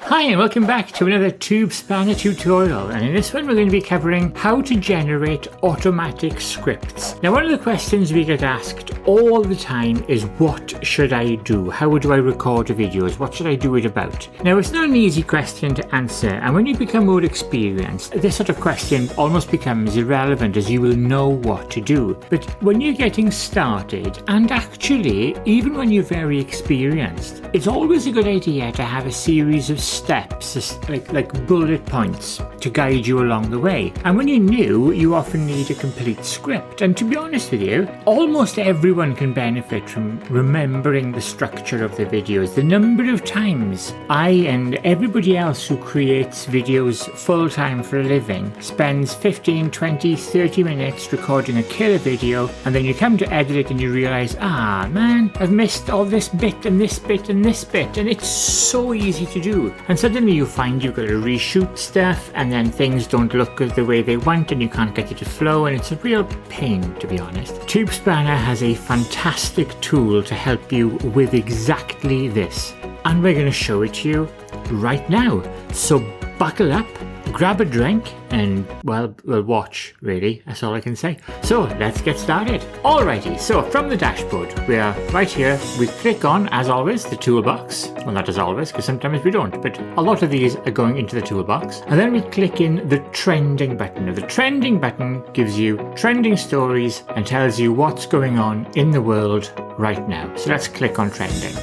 Hi and welcome back to another TubeSpanner tutorial, and in this one we're going to be covering how to generate automatic scripts. Now, one of the questions we get asked all the time is, what should I do? How do I record videos? What should I do it about? Now, it's not an easy question to answer, and when you become more experienced, this sort of question almost becomes irrelevant as you will know what to do. But when you're getting started, and actually even when you're very experienced, it's always a good idea to have a series of steps, like bullet points, to guide you along the way. And when you're new, you often need a complete script. And to be honest with you, almost everyone can benefit from remembering the structure of the videos. The number of times I and everybody else who creates videos full-time for a living spends 15, 20, 30 minutes recording a killer video, and then you come to edit it and you realize, man, I've missed all this bit and this bit and this bit, and it's so easy to do. And suddenly you find you've got to reshoot stuff, and then things don't look the way they want and you can't get it to flow, and it's a real pain, to be honest. TubeSpanner has a fantastic tool to help you with exactly this, and we're going to show it to you right now. So buckle up, grab a drink, and well, we'll watch, really. That's all I can say. So let's get started. Alrighty, so from the dashboard, we are right here. We click on, as always, the toolbox. Well, not as always, because sometimes we don't, but a lot of these are going into the toolbox. And then we click in the trending button. Now, the trending button gives you trending stories and tells you what's going on in the world right now. So let's click on trending.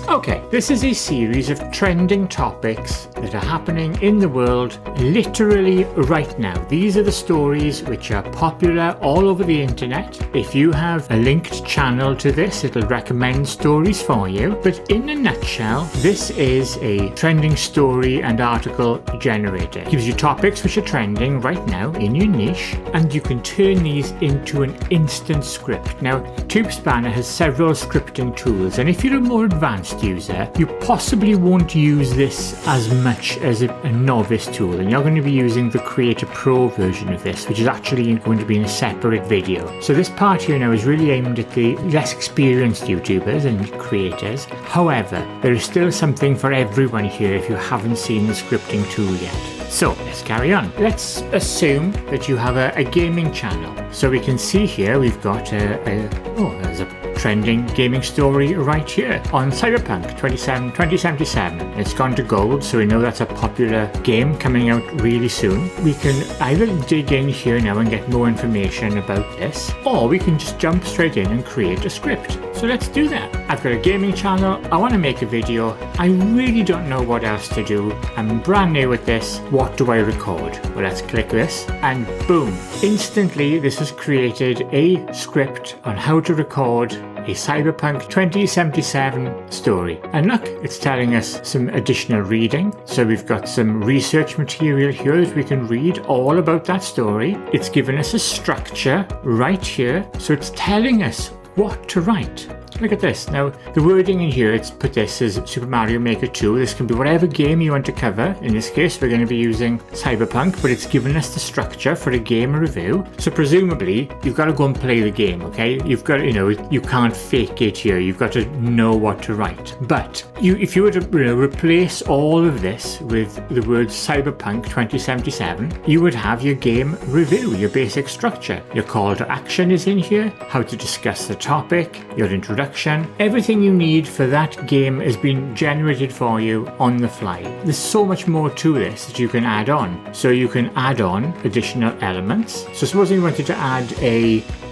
Okay, this is a series of trending topics that are happening in the world literally right now. These are the stories which are popular all over the internet. If you have a linked channel to this, it'll recommend stories for you. But in a nutshell, this is a trending story and article generator. It gives you topics which are trending right now in your niche, and you can turn these into an instant script. Now, TubeSpanner has several scripting tools, and if you're a more advanced user, you possibly won't use this as much as a novice tool, and you're going to be using the Creator Pro version of this, which is actually going to be in a separate video. So this part here now is really aimed at the less experienced YouTubers and creators. However, there is still something for everyone here if you haven't seen the scripting tool yet. So let's carry on. Let's assume that you have a gaming channel. So we can see here we've got there's a trending gaming story right here on Cyberpunk 2077. It's gone to gold, so we know that's a popular game coming out really soon. We can either dig in here now and get more information about this, or we can just jump straight in and create a script. So let's do that. I've got a gaming channel, I want to make a video, I really don't know what else to do, I'm brand new at this, what do I record? Well, let's click this, and boom, instantly this has created a script on how to record a Cyberpunk 2077 story. And look, it's telling us some additional reading. So we've got some research material here that we can read all about that story. It's given us a structure right here. So it's telling us what to write. Look at this. Now, the wording in here, it's put this as Super Mario Maker 2. This can be whatever game you want to cover. In this case, we're going to be using Cyberpunk, but it's given us the structure for a game review. So presumably, you've got to go and play the game, okay? You've got to, you can't fake it here. You've got to know what to write. But if you were to replace all of this with the words Cyberpunk 2077, you would have your game review, your basic structure. Your call to action is in here, how to discuss the topic, your introduction. Everything you need for that game has been generated for you on the fly. There's so much more to this that you can add on. So you can add on additional elements. So supposing you wanted to add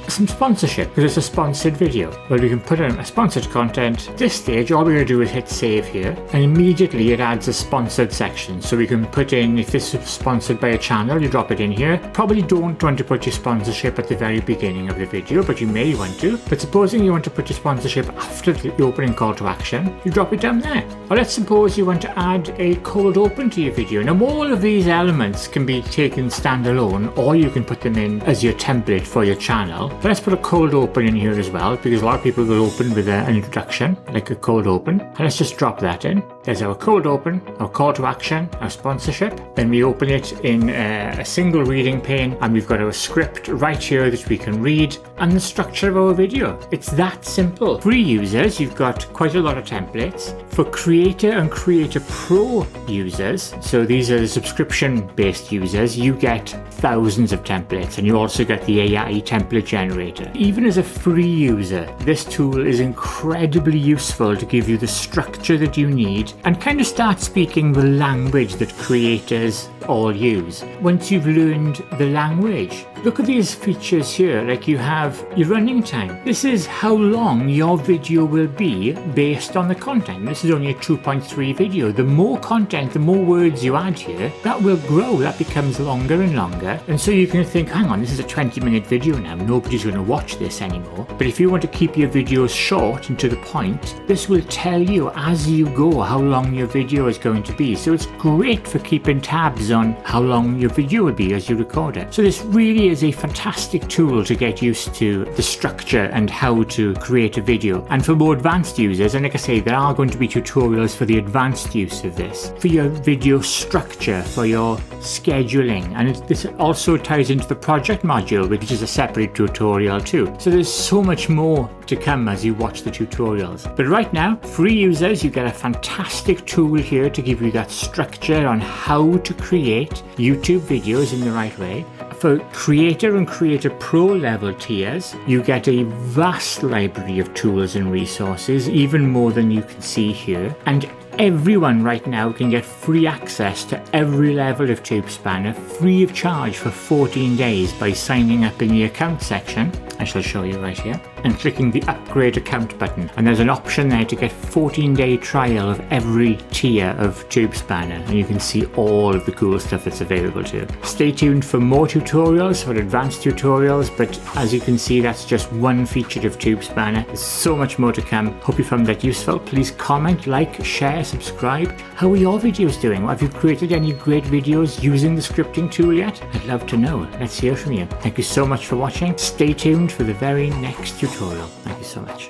some sponsorship, because it's a sponsored video. Well, we can put in a sponsored content. At this stage, all we're going to do is hit save here, and immediately it adds a sponsored section. So we can put in, if this is sponsored by a channel, you drop it in here. Probably don't want to put your sponsorship at the very beginning of the video, but you may want to. But supposing you want to put your sponsorship after the opening call to action, you drop it down there. Or let's suppose you want to add a cold open to your video. Now, all of these elements can be taken standalone, or you can put them in as your template for your channel. But let's put a cold open in here as well, because a lot of people will open with an introduction, like a cold open. And let's just drop that in. There's our cold open, our call to action, our sponsorship. Then we open it in a single reading pane, and we've got our script right here that we can read, and the structure of our video. It's that simple. Free users, you've got quite a lot of templates. For Creator and Creator Pro users, so these are the subscription-based users, you get thousands of templates, and you also get the AI template generator. Even as a free user, this tool is incredibly useful to give you the structure that you need and kind of start speaking the language that creators all use. Once you've learned the language, look at these features here, like you have your running time. This is how long your video will be based on the content. This is only a 2.3 video. The more content, the more words you add here, that will grow. That becomes longer and longer. And so you can think, hang on, this is a 20-minute video now. Nobody's going to watch this anymore. But if you want to keep your videos short and to the point, this will tell you as you go how long your video is going to be. So it's great for keeping tabs on how long your video will be as you record it. So this really is a fantastic tool to get used to the structure and how to create a video. And for more advanced users, and like I say, there are going to be tutorials for the advanced use of this, for your video structure, for your scheduling. And this also ties into the project module, which is a separate tutorial too. So there's so much more to come as you watch the tutorials. But right now, free users, you get a fantastic tool here to give you that structure on how to create YouTube videos in the right way. For Creator and Creator Pro level tiers, you get a vast library of tools and resources, even more than you can see here. And everyone right now can get free access to every level of TubeSpanner free of charge for 14 days by signing up in the account section. I shall show you right here, and clicking the upgrade account button. And there's an option there to get 14-day trial of every tier of TubeSpanner, and you can see all of the cool stuff that's available to you. Stay tuned for more tutorials, for advanced tutorials, but as you can see, that's just one feature of TubeSpanner. There's so much more to come. Hope you found that useful. Please comment, like, share, subscribe. How are your videos doing? Have you created any great videos using the scripting tool yet? I'd love to know. Let's hear from you. Thank you so much for watching. Stay tuned for the very next tutorial. Thank you so much.